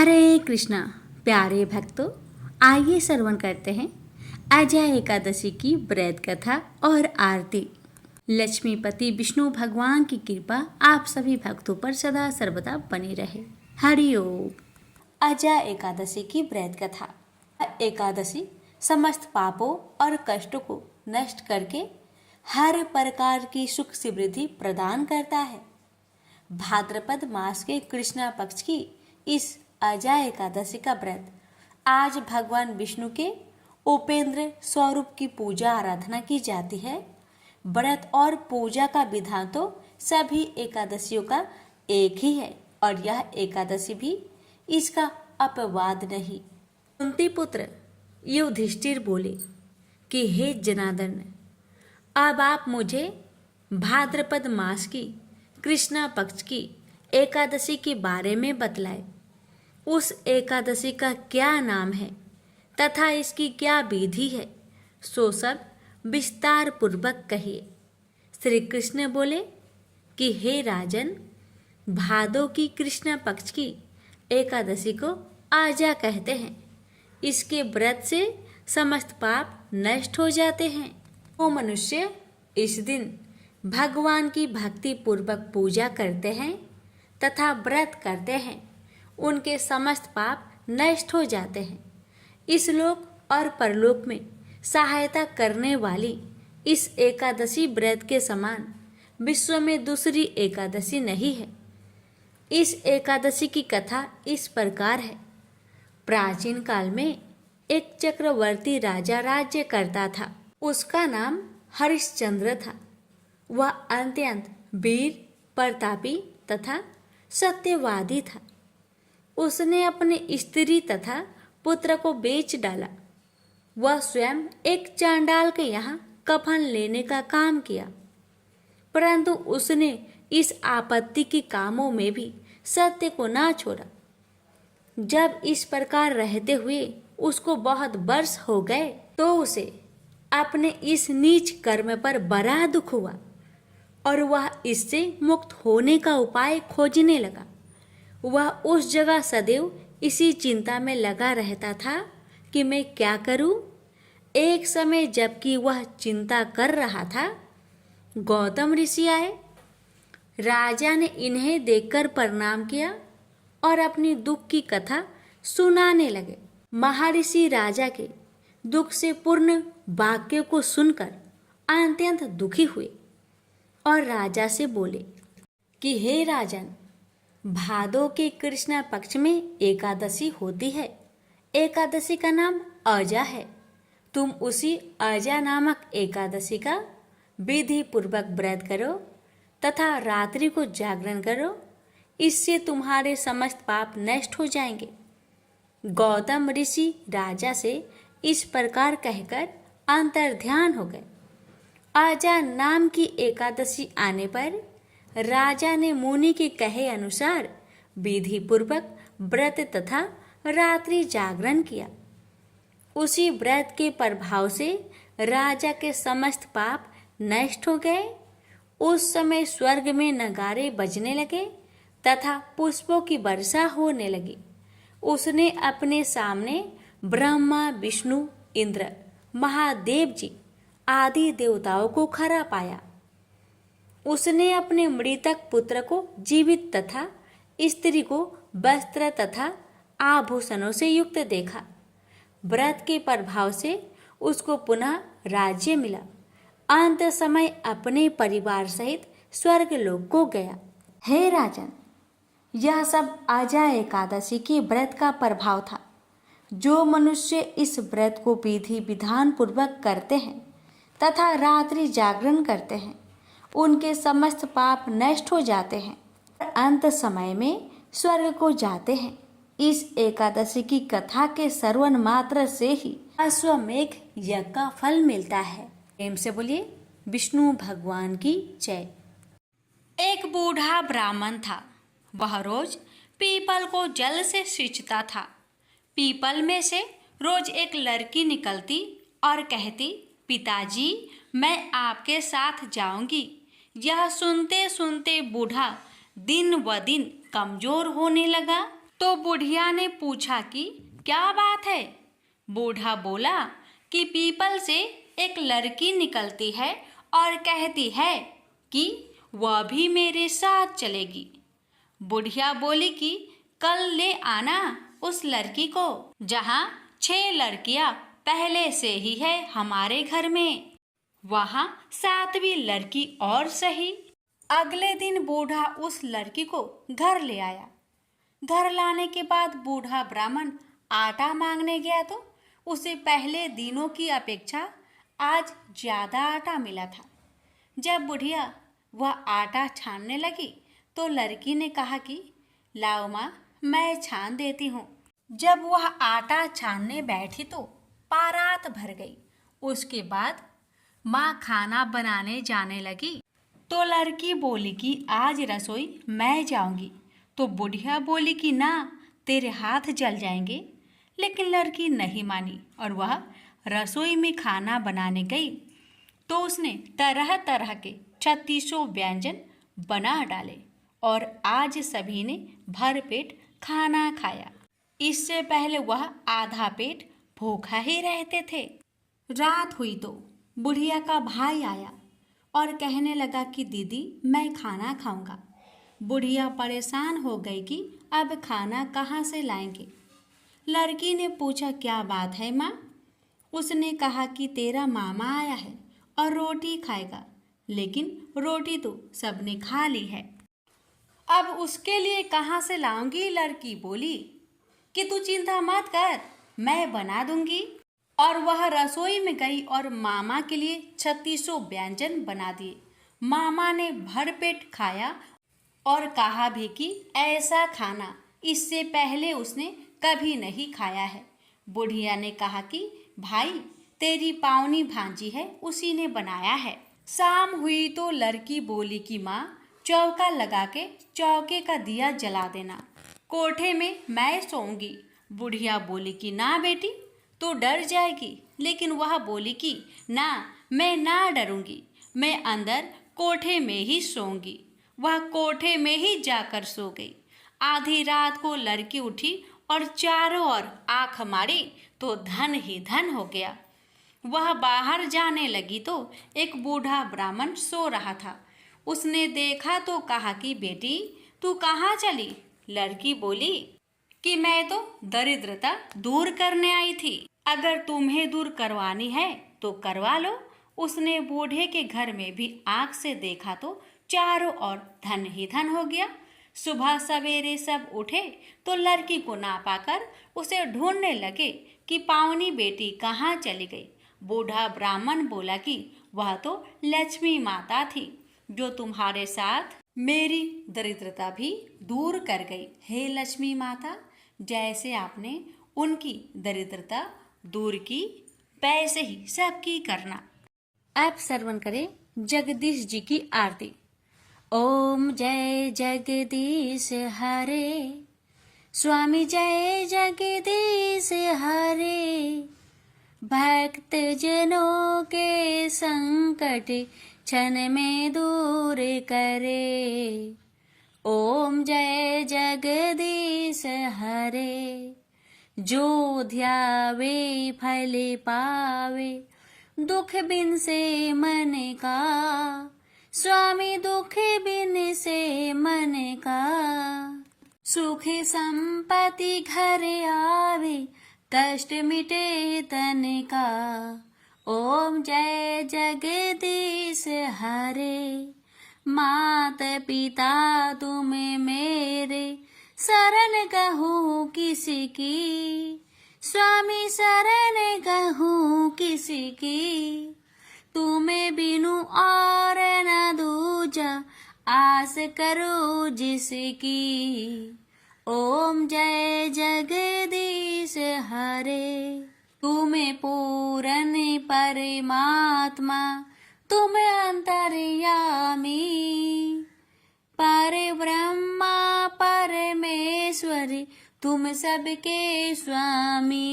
हरे कृष्णा प्यारे भक्तों, आइए श्रवण करते हैं अजय एकादशी की व्रत कथा और आरती। लक्ष्मीपति विष्णु भगवान की कृपा आप सभी भक्तों पर सदा सर्वदा बनी रहे। हरि ओम। अजय एकादशी की व्रत कथा। एकादशी समस्त पापों और कष्टों को नष्ट करके हर प्रकार की सुख समृद्धि प्रदान करता है। भाद्रपद मास के कृष्णा पक्ष की इस अजय एकादशी का व्रत आज भगवान विष्णु के उपेंद्र स्वरूप की पूजा आराधना की जाती है। व्रत और पूजा का विधान तो सभी एकादशियों का एक ही है और यह एकादशी भी इसका अपवाद नहीं। कुंती पुत्र युधिष्ठिर बोले कि हे जनार्दन, अब आप मुझे भाद्रपद मास की कृष्णा पक्ष की एकादशी के बारे में बतलाए। उस एकादशी का क्या नाम है तथा इसकी क्या विधि है, सो सब विस्तार पूर्वक कहिए। श्री कृष्ण बोले कि हे राजन, भादो की कृष्ण पक्ष की एकादशी को आजा कहते हैं। इसके व्रत से समस्त पाप नष्ट हो जाते हैं। वो मनुष्य इस दिन भगवान की भक्ति पूर्वक पूजा करते हैं तथा व्रत करते हैं, उनके समस्त पाप नष्ट हो जाते हैं। इस लोक और परलोक में सहायता करने वाली इस एकादशी व्रत के समान विश्व में दूसरी एकादशी नहीं है। इस एकादशी की कथा इस प्रकार है। प्राचीन काल में एक चक्रवर्ती राजा राज्य करता था। उसका नाम हरिश्चंद्र था। वह अत्यंत वीर, प्रतापी तथा सत्यवादी था। उसने अपने स्त्री तथा पुत्र को बेच डाला। वह स्वयं एक चांडाल के यहाँ कफन लेने का काम किया, परंतु उसने इस आपत्ति के कामों में भी सत्य को ना छोड़ा। जब इस प्रकार रहते हुए उसको बहुत वर्ष हो गए तो उसे अपने इस नीच कर्म पर बड़ा दुख हुआ और वह इससे मुक्त होने का उपाय खोजने लगा। वह उस जगह सदैव इसी चिंता में लगा रहता था कि मैं क्या करूं। एक समय जबकि वह चिंता कर रहा था, गौतम ऋषि आए। राजा ने इन्हें देखकर प्रणाम किया और अपनी दुख की कथा सुनाने लगे। महर्षि राजा के दुख से पूर्ण वाक्य को सुनकर अत्यंत दुखी हुए और राजा से बोले कि हे राजन, भादो के कृष्ण पक्ष में एकादशी होती है। एकादशी का नाम अजा है। तुम उसी अजा नामक एकादशी का विधि पूर्वक व्रत करो तथा रात्रि को जागरण करो। इससे तुम्हारे समस्त पाप नष्ट हो जाएंगे। गौतम ऋषि राजा से इस प्रकार कहकर अंतर्ध्यान हो गए। अजा नाम की एकादशी आने पर राजा ने मुनि के कहे अनुसार विधि पूर्वक व्रत तथा रात्रि जागरण किया। उसी व्रत के प्रभाव से राजा के समस्त पाप नष्ट हो गए। उस समय स्वर्ग में नगारे बजने लगे तथा पुष्पों की वर्षा होने लगी। उसने अपने सामने ब्रह्मा, विष्णु, इंद्र, महादेव जी आदि देवताओं को खड़ा पाया। उसने अपने मृतक पुत्र को जीवित तथा स्त्री को वस्त्र तथा आभूषणों से युक्त देखा। व्रत के प्रभाव से उसको पुनः राज्य मिला। अंत समय अपने परिवार सहित स्वर्ग लोक को गया। हे राजन, यह सब अजय एकादशी के व्रत का प्रभाव था। जो मनुष्य इस व्रत को विधि विधान पूर्वक करते हैं तथा रात्रि जागरण करते हैं, उनके समस्त पाप नष्ट हो जाते हैं और अंत समय में स्वर्ग को जाते हैं। इस एकादशी की कथा के श्रवण मात्र से ही अश्वमेघ यज्ञ का फल मिलता है। प्रेम से बोलिए विष्णु भगवान की जय। एक बूढ़ा ब्राह्मण था। वह रोज पीपल को जल से सींचता था। पीपल में से रोज एक लड़की निकलती और कहती, पिताजी, मैं आपके साथ जाऊंगी। यह सुनते सुनते बूढ़ा दिन व दिन कमजोर होने लगा। तो बुढ़िया ने पूछा कि क्या बात है। बूढ़ा बोला कि पीपल से एक लड़की निकलती है और कहती है कि वह भी मेरे साथ चलेगी। बुढ़िया बोली कि कल ले आना उस लड़की को, जहाँ 6 लड़कियां पहले से ही है हमारे घर में, वहाँ 7वीं लड़की और सही। अगले दिन बूढ़ा उस लड़की को घर ले आया। घर लाने के बाद बूढ़ा ब्राह्मण आटा मांगने गया तो उसे पहले दिनों की अपेक्षा आज ज्यादा आटा मिला था। जब बुढ़िया वह आटा छानने लगी तो लड़की ने कहा कि लाओ माँ, मैं छान देती हूँ। जब वह आटा छानने बैठी तो पारात भर गई। उसके बाद माँ खाना बनाने जाने लगी तो लड़की बोली कि आज रसोई मैं जाऊंगी। तो बुढ़िया बोली कि ना, तेरे हाथ जल जाएंगे। लेकिन लड़की नहीं मानी और वह रसोई में खाना बनाने गई तो उसने तरह तरह के 36 व्यंजन बना डाले और आज सभी ने भरपेट खाना खाया। इससे पहले वह आधा पेट भूखा ही रहते थे। रात हुई तो बुढ़िया का भाई आया और कहने लगा कि दीदी, मैं खाना खाऊंगा। बुढ़िया परेशान हो गई कि अब खाना कहाँ से लाएंगे। लड़की ने पूछा क्या बात है माँ। उसने कहा कि तेरा मामा आया है और रोटी खाएगा, लेकिन रोटी तो सबने खा ली है, अब उसके लिए कहाँ से लाऊंगी। लड़की बोली कि तू चिंता मत कर, मैं बना दूंगी। और वह रसोई में गई और मामा के लिए 36 व्यंजन बना दिए। मामा ने भरपेट खाया और कहा भी कि ऐसा खाना इससे पहले उसने कभी नहीं खाया है। बुढ़िया ने कहा कि भाई, तेरी पावनी भांजी है, उसी ने बनाया है। शाम हुई तो लड़की बोली कि माँ, चौका लगा के चौके का दिया जला देना, कोठे में मैं सोऊंगी। बुढ़िया बोली कि ना बेटी, तो डर जाएगी। लेकिन वह बोली कि ना, मैं ना डरूंगी, मैं अंदर कोठे में ही सोऊंगी। वह कोठे में ही जाकर सो गई। आधी रात को लड़की उठी और चारों ओर आंख मारी तो धन ही धन हो गया। वह बाहर जाने लगी तो एक बूढ़ा ब्राह्मण सो रहा था। उसने देखा तो कहा कि बेटी, तू कहाँ चली। लड़की बोली कि मैं तो दरिद्रता दूर करने आई थी, अगर तुम्हें दूर करवानी है तो करवा लो। उसने बूढ़े के घर में भी आंख से देखा तो चारों ओर धन ही धन हो गया। सुबह सवेरे सब उठे तो लड़की को ना पाकर उसे ढूंढने लगे कि पावनी बेटी कहाँ चली गई। बूढ़ा ब्राह्मण बोला कि वह तो लक्ष्मी माता थी, जो तुम्हारे साथ मेरी दरिद्रता भी दूर कर गई। हे लक्ष्मी माता, जैसे आपने उनकी दरिद्रता दूर की, वैसे ही सबकी करना। अब श्रवण करें जगदीश जी की आरती। ओम जय जगदीश हरे, स्वामी जय जगदीश हरे। भक्त जनों के संकट क्षण में दूर करे। ओम जय जगदीश हरे। जो ध्यावे फल पावे, दुख बिन से मन का। स्वामी दुख बिन से मन का। सुख संपत्ति घर आवे, कष्ट मिटे तन का। ओम जय जगदीश हरे। मात पिता तुम मेरे, शरण कहूँ किसकी। स्वामी शरण कहूँ किसकी। तुम्हें बिनु और न दूजा, आस करो जिसकी। ओम जय जगदीश हरे। तुम्हें पूरन परमात्मा, तुम अंतर्यामी। पर ब्रह्मा परमेश्वरी, तुम सबके स्वामी।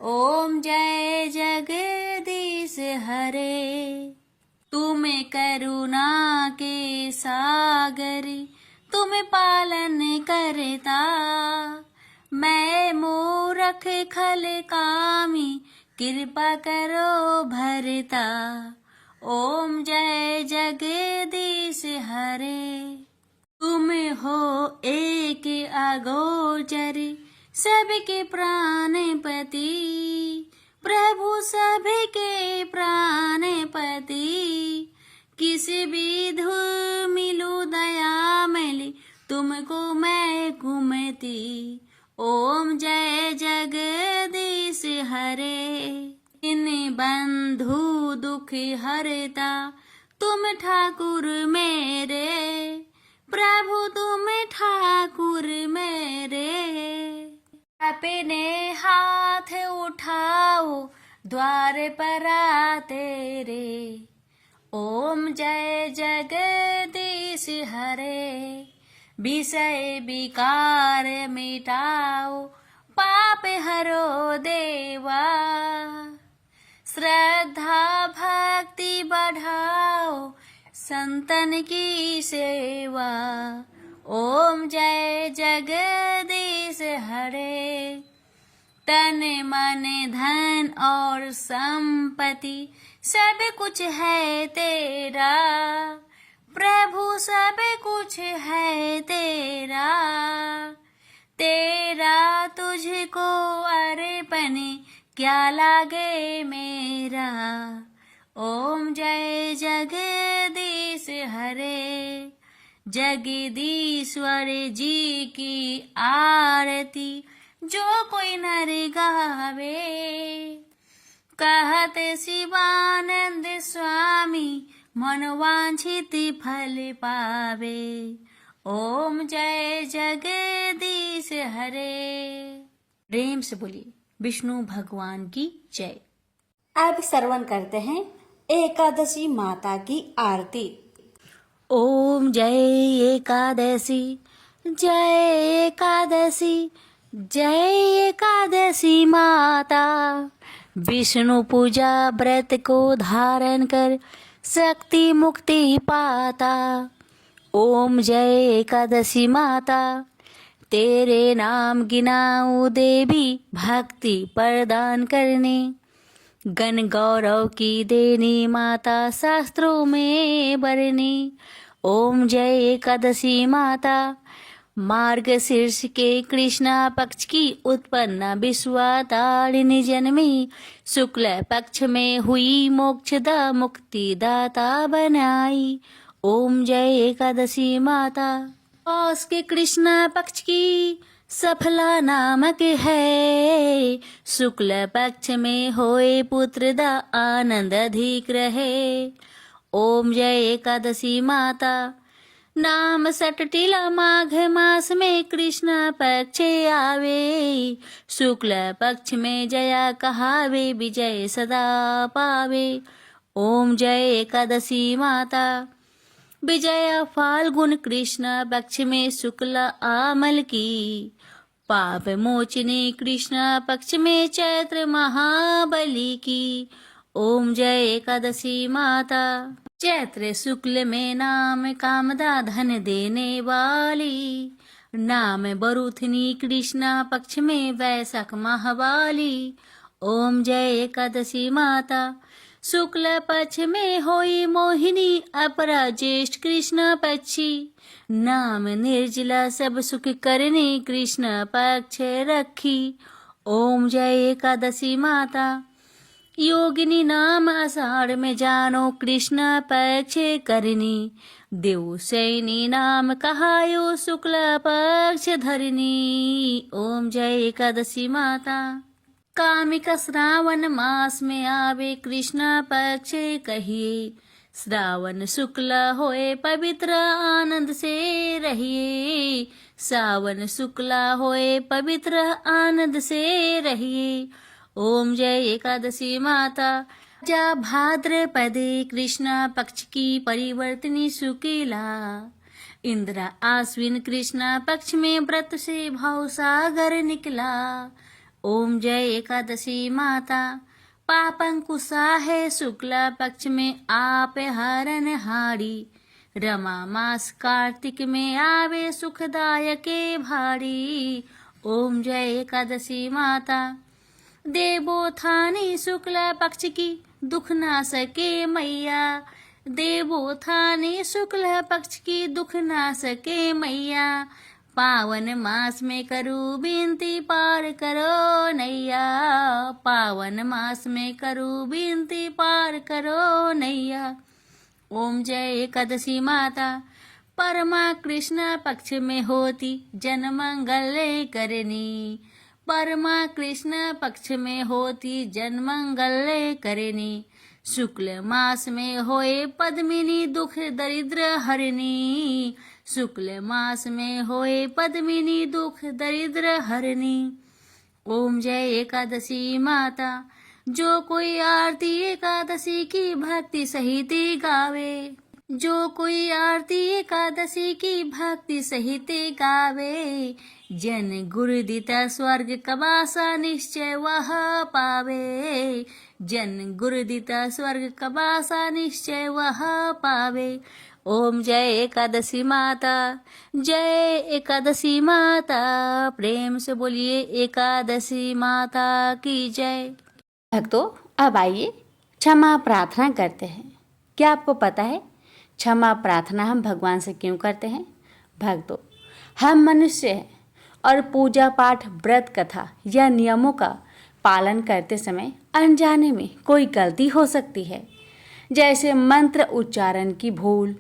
ओम जय जगदीश हरे। तुम करुणा के सागरी, तुम पालन करता। मैं मूरख खल कामी, कृपा करो भरता। ओम जय जगदीश हरे। तुम हो एक अगोचर, सबके प्राणपति। प्रभु सबके प्राणपति। किस विधु मिलूं दया मिली, तुमको मैं कुमति। ओम जय जगदीश हरे। इन बंधु दुख हरता, तुम ठाकुर मेरे। प्रभु तुम ठाकुर मेरे। अपने हाथ उठाओ, द्वार पर तेरे। ओम जय जगदीश हरे। विषय विकार मिटाओ, पाप हरो देवा। श्रद्धा भक्ति बढ़ाओ, संतन की सेवा। ओम जय जगदीश हरे। तन मन धन और संपत्ति, सब कुछ है तेरा। प्रभु सब कुछ है तेरा। तेरा तुझको अर्पण, क्या लागे मेरा। ओम जय जगदीश हरे। जगदीश्वर जी की आरती, जो कोई नर गावे। कहत शिवानंद स्वामी, मनोवांछित फल पावे। ओम जय जगदीश हरे। प्रेम से बोलिए विष्णु भगवान की जय। अब श्रवण करते हैं एकादशी माता की आरती। ओम जय एकादशी, जय एकादशी, जय एकादशी माता। विष्णु पूजा व्रत को धारण कर, शक्ति मुक्ति पाता। ओम जय एकादशी माता, तेरे नाम गिनाऊं देवी, भक्ति प्रदान करने। गण गौरव की देनी माता, शास्त्रों में बरनी। ओम जय एकादशी माता, मार्गशीर्ष के कृष्णा पक्ष की उत्पन्ना विश्वातारिणी जन्मी। शुक्ल पक्ष में हुई मोक्षदा, मुक्ति दाता बनाई। ओम जय एकादशी माता, पौष के कृष्णा पक्ष की सफला नामक है। शुक्ल पक्ष में होए पुत्र दा, आनंद अधिक रहे। ओम जय एकादशी माता, नाम सटटिला माघ मास में कृष्ण पक्ष आवे। शुक्ल पक्ष में जया कहावे, विजय सदा पावे। ओम जय एकादशी माता, विजया फाल्गुन कृष्ण पक्ष में शुक्ल आमल की। पाप मोचनी कृष्ण पक्ष में चैत्र महाबली की। ओम जय एकादशी माता, चैत्र शुक्ल में नाम कामदा, धन देने वाली। नाम बरुथनी कृष्ण पक्ष में वैशाख महावाली। ओम जय एकादशी माता, शुक्ल पक्ष में होई मोहिनी, अपरा ज्येष्ठ कृष्ण पक्षी। नाम निर्जला सब सुख करने, कृष्ण पक्ष रखी। ओम जय एकादशी माता, योगिनी नाम आषाढ़ में जानो, कृष्ण पक्ष करनी। देव सैनी नाम कहायो, शुक्ल पक्ष धरनी। ओम जय एकादशी माता, कामिक श्रावण मास में आवे, कृष्ण पक्ष कहिए। श्रावण शुक्ल होए पवित्र, आनंद से रहिए। सावन शुक्ल होए पवित्र, आनंद से रहिए। ओम जय एकादशी माता, जा भाद्रपदे कृष्ण पक्ष की परिवर्तनी शुक्ला। इंद्र आश्विन कृष्ण पक्ष में व्रत से भाव सागर निकला। ओम जय एकादशी माता, पापंकुशा है शुक्ल पक्ष में आप हरण हारी। रमा मास कार्तिक में आवे सुखदायके भारी। ओम जय एकादशी माता। देवोत्थानी शुक्ल पक्ष की दुख ना सके मैया। देवोत्थानी शुक्ल पक्ष की दुख ना सके मैया। पावन मास में करूँ विनती पार करो नैया। पावन मास में करूँ विनती पार करो नैया। ओम जय एकादशी माता। परमा कृष्ण पक्ष में होती जन मंगल करनी। परमा कृष्ण पक्ष में होती जन मंगल करनी। शुक्ल मास में होए पद्मिनी दुख दरिद्र हरनी। शुक्ल मास में होए पद्मिनी दुख दरिद्र हरनी। ओम जय एकादशी माता। जो कोई आरती एकादशी की भक्ति सहित गावे। जो कोई आरती एकादशी की भक्ति सहित गावे। जन गुरुदिता स्वर्ग कबासा निश्चय वह पावे। जन गुरुदिता स्वर्ग कबासा निश्चय वह पावे। ओम जय एकादशी माता। जय एकादशी माता। प्रेम से बोलिए एकादशी माता की जय। भक्तों, अब आइए क्षमा प्रार्थना करते हैं। क्या आपको पता है क्षमा प्रार्थना हम भगवान से क्यों करते हैं? भक्तों, हम मनुष्य हैं और पूजा पाठ, व्रत, कथा या नियमों का पालन करते समय अनजाने में कोई गलती हो सकती है, जैसे मंत्र उच्चारण की भूल,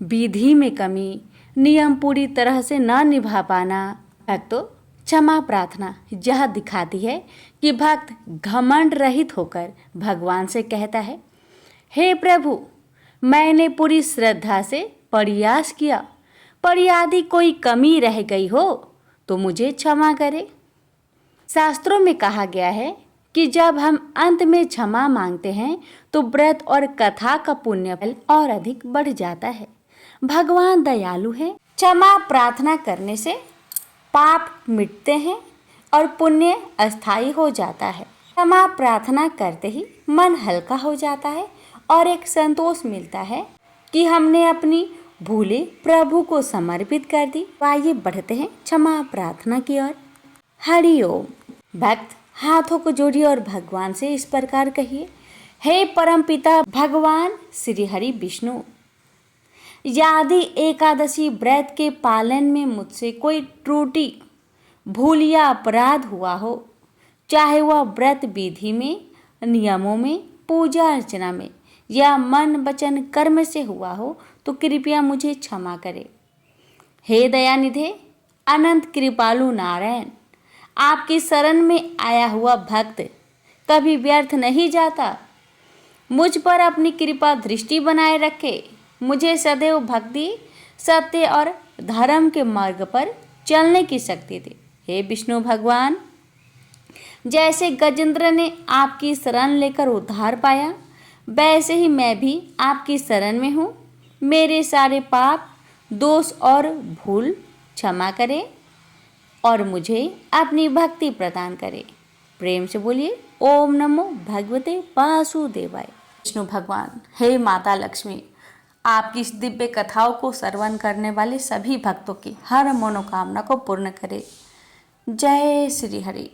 विधि में कमी, नियम पूरी तरह से न निभा पाना। भक्तों, क्षमा प्रार्थना यह दिखाती है कि भक्त घमंड रहित होकर भगवान से कहता है, हे प्रभु, मैंने पूरी श्रद्धा से प्रयास किया, पर यदि कोई कमी रह गई हो तो मुझे क्षमा करे। शास्त्रों में कहा गया है कि जब हम अंत में क्षमा मांगते हैं तो व्रत और कथा का पुण्य फल और अधिक बढ़ जाता है। भगवान दयालु है। क्षमा प्रार्थना करने से पाप मिटते हैं और पुण्य अस्थायी हो जाता है। क्षमा प्रार्थना करते ही मन हल्का हो जाता है और एक संतोष मिलता है कि हमने अपनी भूलें प्रभु को समर्पित कर दी। आइए बढ़ते हैं क्षमा प्रार्थना की ओर। हरि ओम। भक्त हाथों को जोड़िए और भगवान से इस प्रकार कहिए, हे परमपिता भगवान श्री हरि विष्णु, यदि एकादशी व्रत के पालन में मुझसे कोई त्रुटि, भूल या अपराध हुआ हो, चाहे वह व्रत विधि में, नियमों में, पूजा अर्चना में या मन वचन कर्म से हुआ हो, तो कृपया मुझे क्षमा करें। हे दयानिधे अनंत कृपालु नारायण, आपकी शरण में आया हुआ भक्त कभी व्यर्थ नहीं जाता। मुझ पर अपनी कृपा दृष्टि बनाए रखे। मुझे सदैव भक्ति, सत्य और धर्म के मार्ग पर चलने की शक्ति दे। हे विष्णु भगवान, जैसे गजेंद्र ने आपकी शरण लेकर उद्धार पाया, वैसे ही मैं भी आपकी शरण में हूँ। मेरे सारे पाप, दोष और भूल क्षमा करें और मुझे अपनी भक्ति प्रदान करें। प्रेम से बोलिए ओम नमो भगवते वासुदेवाय। विष्णु भगवान, हे माता लक्ष्मी, आपकी इस दिव्य कथाओं को श्रवण करने वाले सभी भक्तों की हर मनोकामना को पूर्ण करें। जय श्री हरि।